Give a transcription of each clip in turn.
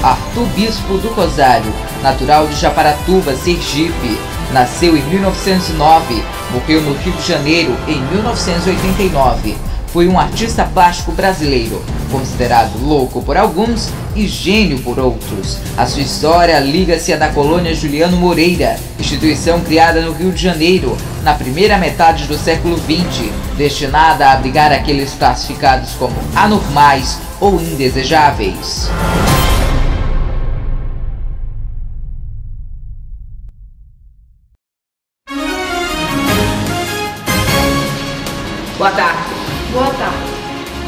Arthur Bispo do Rosário, natural de Japaratuba, Sergipe. Nasceu em 1909, morreu no Rio de Janeiro em 1989. Foi um artista plástico brasileiro, considerado louco por alguns e gênio por outros. A sua história liga-se à da Colônia Juliano Moreira, instituição criada no Rio de Janeiro na primeira metade do século XX, destinada a abrigar aqueles classificados como anormais ou indesejáveis. Boa tarde. Boa tarde.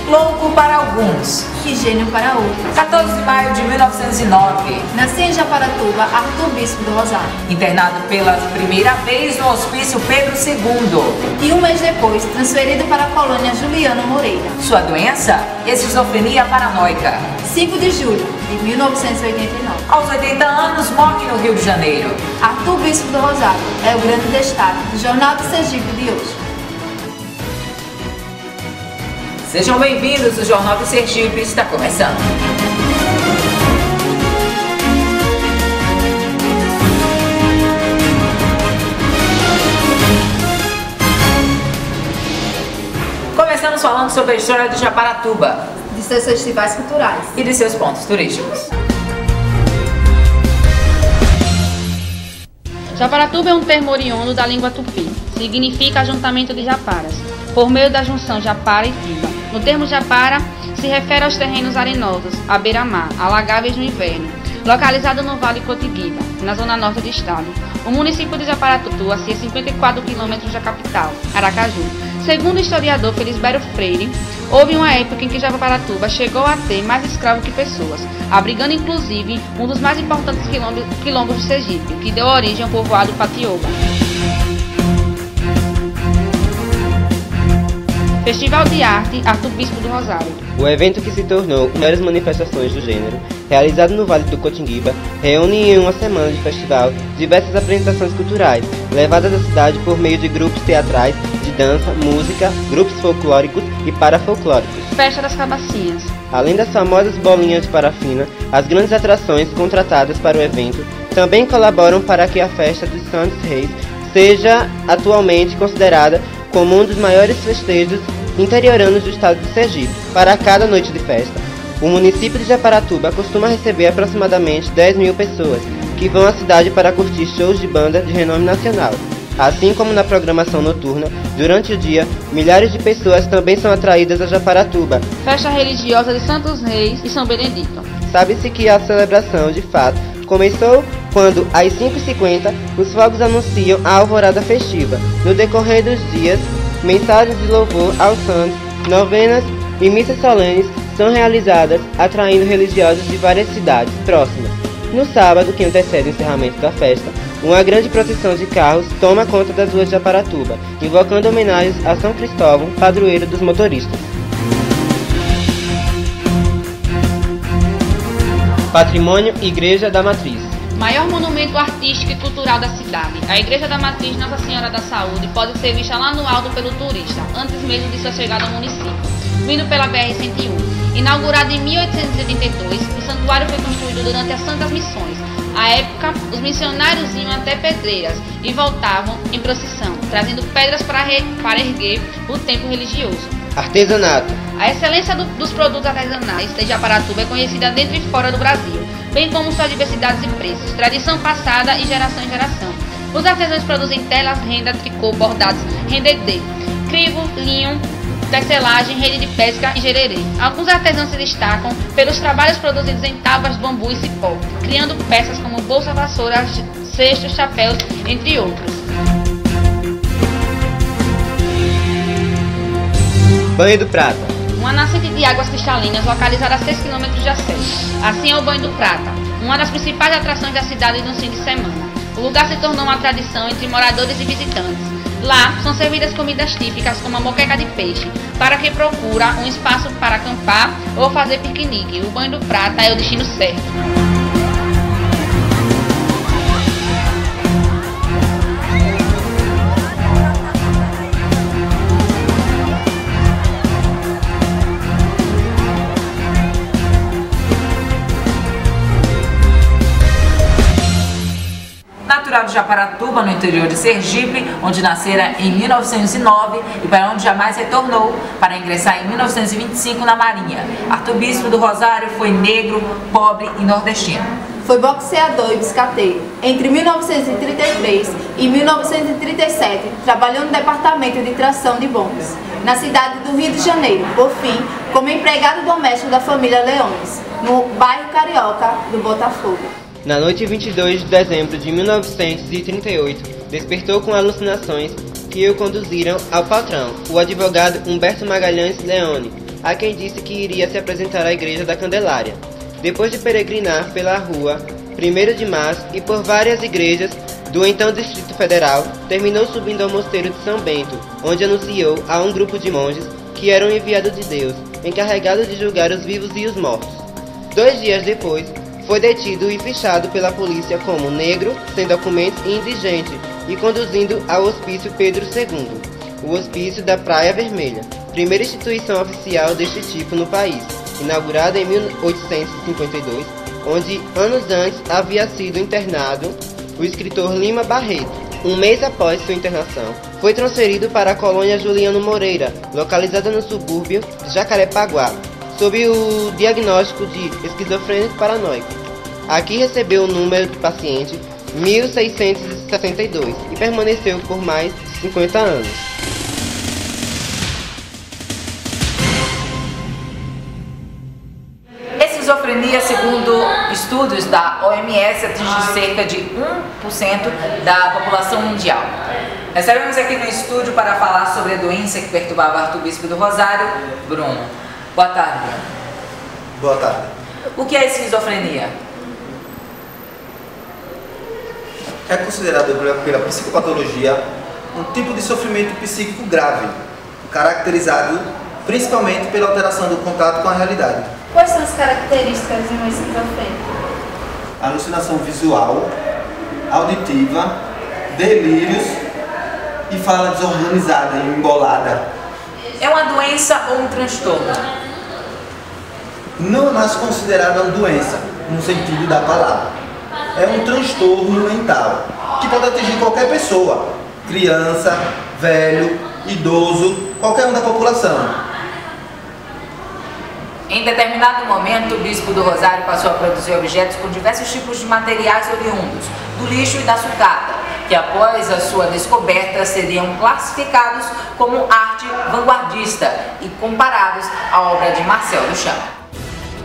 Louco para alguns e gênio para outros. 14 de maio de 1909. Nasceu em Japaratuba, Arthur Bispo do Rosário. Internado pela primeira vez no Hospício Pedro II. E um mês depois, transferido para a Colônia Juliano Moreira. Sua doença? Esquizofrenia paranoica. 5 de julho de 1989. Aos 80 anos, morre no Rio de Janeiro. Arthur Bispo do Rosário é o grande destaque do Jornal do Sergipe de hoje. Sejam bem-vindos, o Jornal do Sergipe está começando. Começamos falando sobre a história de Japaratuba, de seus festivais culturais e de seus pontos turísticos. Japaratuba é um termo oriundo da língua tupi. Significa ajuntamento de japaras, por meio da junção japara e tuba. No termo japara, se refere aos terrenos arenosos, à beira-mar, alagáveis no inverno, localizado no Vale Cotigüiba, na zona norte do estado. O município de Japaratuba atua a 54 quilômetros da capital, Aracaju. Segundo o historiador Felisberto Freire, houve uma época em que Japaratuba chegou a ter mais escravos que pessoas, abrigando inclusive um dos mais importantes quilombos de Sergipe, que deu origem ao povoado Patioba. Festival de Arte Arthur Bispo do Rosário. O evento, que se tornou uma das maiores manifestações do gênero, realizado no Vale do Cotigüiba, reúne em uma semana de festival diversas apresentações culturais, levadas à cidade por meio de grupos teatrais, de dança, música, grupos folclóricos e parafolclóricos. Festa das Cabacinhas. Além das famosas bolinhas de parafina, as grandes atrações contratadas para o evento também colaboram para que a festa dos Santos Reis seja atualmente considerada como um dos maiores festejos interioranos do estado de Sergipe. Para cada noite de festa, o município de Japaratuba costuma receber aproximadamente 10 mil pessoas, que vão à cidade para curtir shows de banda de renome nacional. Assim como na programação noturna, durante o dia, milhares de pessoas também são atraídas a Japaratuba. Festa religiosa de Santos Reis e São Benedito. Sabe-se que a celebração, de fato, começou quando, às 5h50, os fogos anunciam a alvorada festiva. No decorrer dos dias, mensagens de louvor aos santos, novenas e missas solenes são realizadas, atraindo religiosos de várias cidades próximas. No sábado, que antecede o encerramento da festa, uma grande procissão de carros toma conta das ruas de Japaratuba, invocando homenagens a São Cristóvão, padroeiro dos motoristas. Patrimônio Igreja da Matriz. Maior monumento artístico e cultural da cidade, a Igreja da Matriz Nossa Senhora da Saúde pode ser vista lá no alto pelo turista, antes mesmo de sua chegada ao município, vindo pela BR-101. Inaugurado em 1882, o santuário foi construído durante as Santas Missões. À época, os missionários iam até Pedreiras e voltavam em procissão, trazendo pedras para erguer o templo religioso. Artesanato. A excelência dos produtos artesanais de Japaratuba é conhecida dentro e fora do Brasil, bem como sua diversidade de preços, tradição passada e geração em geração. Os artesãos produzem telas, renda, tricô, bordados, rendedê, crivo, linho, tecelagem, rede de pesca e gererê. Alguns artesãos se destacam pelos trabalhos produzidos em tábuas de bambu e cipó, criando peças como bolsa, vassouras, cestos, chapéus, entre outros. Banho do Prata. Uma nascente de águas cristalinas localizada a 6 km de acesso. Assim é o Banho do Prata, uma das principais atrações da cidade no fim de semana. O lugar se tornou uma tradição entre moradores e visitantes. Lá são servidas comidas típicas como a moqueca de peixe, para quem procura um espaço para acampar ou fazer piquenique. O Banho do Prata é o destino certo. natural de Japaratuba, no interior de Sergipe, onde nascera em 1909 e para onde jamais retornou, para ingressar em 1925 na Marinha. Arcebispo do Rosário foi negro, pobre e nordestino. Foi boxeador e biscateiro. Entre 1933 e 1937, trabalhou no departamento de tração de bondes, na cidade do Rio de Janeiro, por fim, como empregado doméstico da família Leões, no bairro Carioca do Botafogo. Na noite de 22 de dezembro de 1938, despertou com alucinações que o conduziram ao patrão, o advogado Humberto Magalhães Leone, a quem disse que iria se apresentar à Igreja da Candelária. Depois de peregrinar pela rua 1º de Março e por várias igrejas do então Distrito Federal, terminou subindo ao mosteiro de São Bento, onde anunciou a um grupo de monges que eram enviados de Deus, encarregados de julgar os vivos e os mortos. 2 dias depois, foi detido e fichado pela polícia como negro, sem documentos e indigente, e conduzindo ao Hospício Pedro II, o Hospício da Praia Vermelha, primeira instituição oficial deste tipo no país, inaugurada em 1852, onde anos antes havia sido internado o escritor Lima Barreto. Um mês após sua internação, foi transferido para a colônia Juliano Moreira, localizada no subúrbio de Jacarepaguá, sob o diagnóstico de esquizofrênico paranoico. Aqui recebeu o número de paciente 1662 e permaneceu por mais de 50 anos. Esquizofrenia, segundo estudos da OMS, atinge cerca de 1% da população mundial. Recebemos aqui no estúdio para falar sobre a doença que perturbava o arcebispo do Rosário, Bruno. Boa tarde, Bruno. Boa tarde. O que é esquizofrenia? É considerado pela psicopatologia um tipo de sofrimento psíquico grave, caracterizado principalmente pela alteração do contato com a realidade. Quais são as características de um esquizofrênico? Alucinação visual, auditiva, delírios e fala desorganizada e embolada. É uma doença ou um transtorno? Não é mais considerada uma doença, no sentido da palavra. É um transtorno mental, que pode atingir qualquer pessoa, criança, velho, idoso, qualquer um da população. Em determinado momento, o bispo do Rosário passou a produzir objetos com diversos tipos de materiais oriundos do lixo e da sucata, que após a sua descoberta seriam classificados como arte vanguardista e comparados à obra de Marcel Duchamp.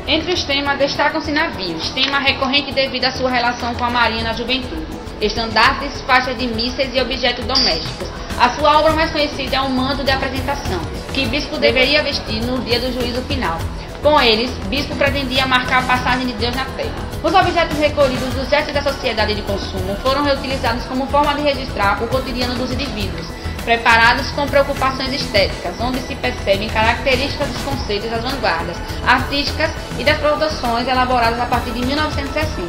Entre os temas destacam-se navios, tema recorrente devido à sua relação com a marinha na juventude, estandartes, faixas de mísseis e objetos domésticos. A sua obra mais conhecida é o manto de apresentação, que o bispo deveria vestir no dia do juízo final. Com eles, o bispo pretendia marcar a passagem de Deus na terra. Os objetos recolhidos dos gestos da sociedade de consumo foram reutilizados como forma de registrar o cotidiano dos indivíduos, preparados com preocupações estéticas, onde se percebem características dos conceitos das vanguardas artísticas e das produções elaboradas a partir de 1960.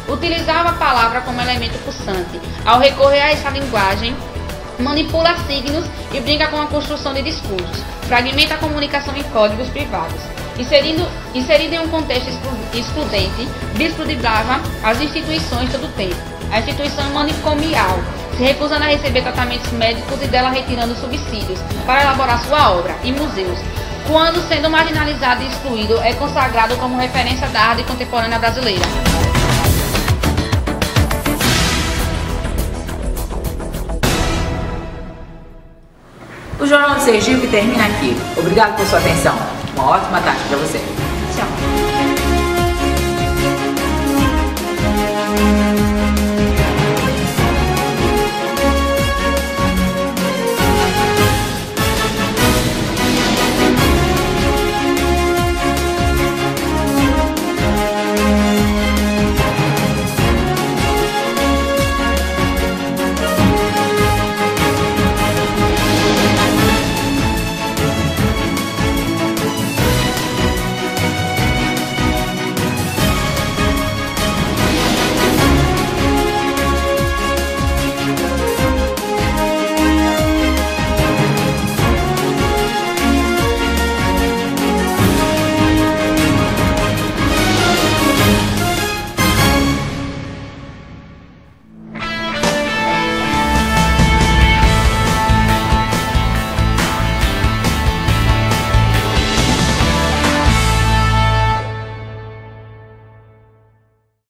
Utilizava a palavra como elemento pulsante. Ao recorrer a essa linguagem, manipula signos e brinca com a construção de discursos, fragmenta a comunicação em códigos privados. Inserido em um contexto excludente, o bispo driblava as instituições todo o tempo. A instituição manicomial, se recusando a receber tratamentos médicos e dela retirando subsídios para elaborar sua obra, e museus, quando, sendo marginalizado e excluído, é consagrado como referência da arte contemporânea brasileira. O Jornal do Sergipe termina aqui. Obrigado por sua atenção. Uma ótima tarde para você.